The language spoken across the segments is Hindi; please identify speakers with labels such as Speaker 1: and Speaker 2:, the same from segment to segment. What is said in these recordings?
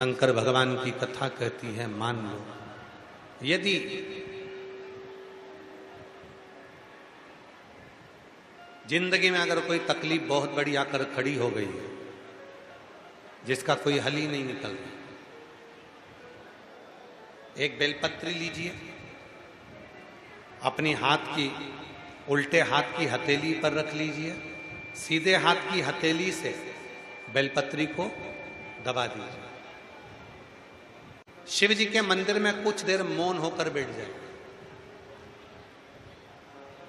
Speaker 1: शंकर भगवान की कथा कहती है, मान लो यदि जिंदगी में अगर कोई तकलीफ बहुत बड़ी आकर खड़ी हो गई है जिसका कोई हल ही नहीं निकल रहा, एक बेलपत्री लीजिए, अपनी हाथ की उल्टे हाथ की हथेली पर रख लीजिए, सीधे हाथ की हथेली से बेलपत्री को दबा दीजिए। शिव जी के मंदिर में कुछ देर मौन होकर बैठ जाए,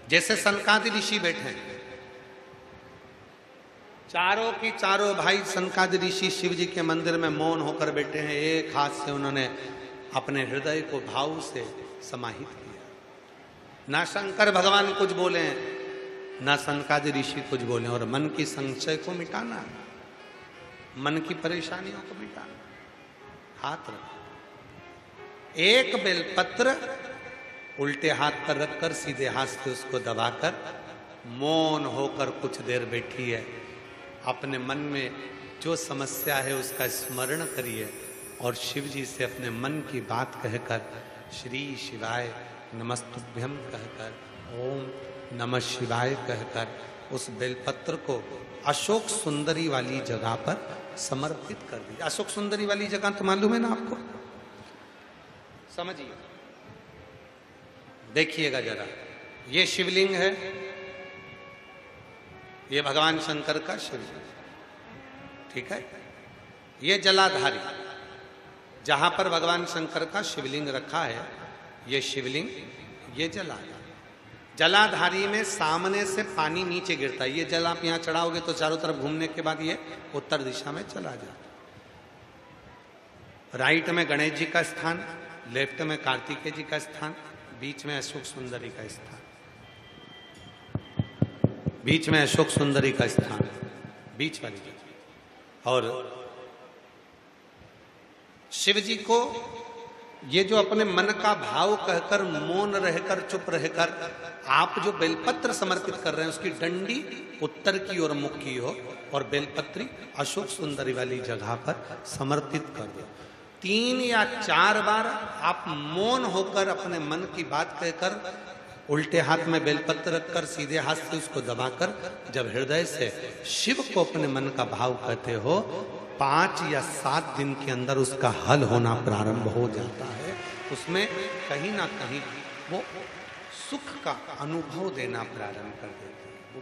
Speaker 1: जैसे सनकादि ऋषि बैठे हैं। चारों की चारों भाई सनकादि ऋषि शिव जी के मंदिर में मौन होकर बैठे हैं। एक हाथ से उन्होंने अपने हृदय को भाव से समाहित किया। ना शंकर भगवान कुछ बोले, ना सनकादि ऋषि कुछ बोले, और मन की संशय को मिटाना, मन की परेशानियों को मिटाना। हाथ रखो, एक बेलपत्र उल्टे हाथ पर रखकर सीधे हाथ से उसको दबाकर मौन होकर कुछ देर बैठी है। अपने मन में जो समस्या है उसका स्मरण करिए और शिव जी से अपने मन की बात कहकर श्री शिवाय नमस्तुभ्यम कहकर, ओम नमः शिवाय कहकर उस बेलपत्र को अशोक सुंदरी वाली जगह पर समर्पित कर दीजिए। अशोक सुंदरी वाली जगह तो मालूम है ना आपको, समझिए, देखिएगा जरा। ये शिवलिंग है, ये भगवान शंकर का शिवलिंग, ठीक है। ये जलाधारी, जहां पर भगवान शंकर का शिवलिंग रखा है, ये शिवलिंग, ये जलाधारी। जलाधारी में सामने से पानी नीचे गिरता है। ये जल आप यहां चढ़ाओगे तो चारों तरफ घूमने के बाद ये उत्तर दिशा में चला जाता। राइट में गणेश जी का स्थान, लेफ्ट में कार्तिकेय जी का स्थान, बीच में अशोक सुंदरी का स्थान, बीच में अशोक सुंदरी का स्थान, बीच वाली जगह। और शिव जी को ये जो अपने मन का भाव कहकर मौन रहकर चुप रहकर आप जो बेलपत्र समर्पित कर रहे हैं उसकी डंडी उत्तर की ओर मुख की हो और बेलपत्री अशोक सुंदरी वाली जगह पर समर्पित कर दो। 3 या 4 बार आप मौन होकर अपने मन की बात कहकर उल्टे हाथ में बेलपत्र रखकर सीधे हाथ से उसको दबाकर जब हृदय से शिव को अपने मन का भाव कहते हो, 5 या 7 दिन के अंदर उसका हल होना प्रारंभ हो जाता है। उसमें कहीं ना कहीं वो सुख का अनुभव देना प्रारंभ कर देते हैं। वो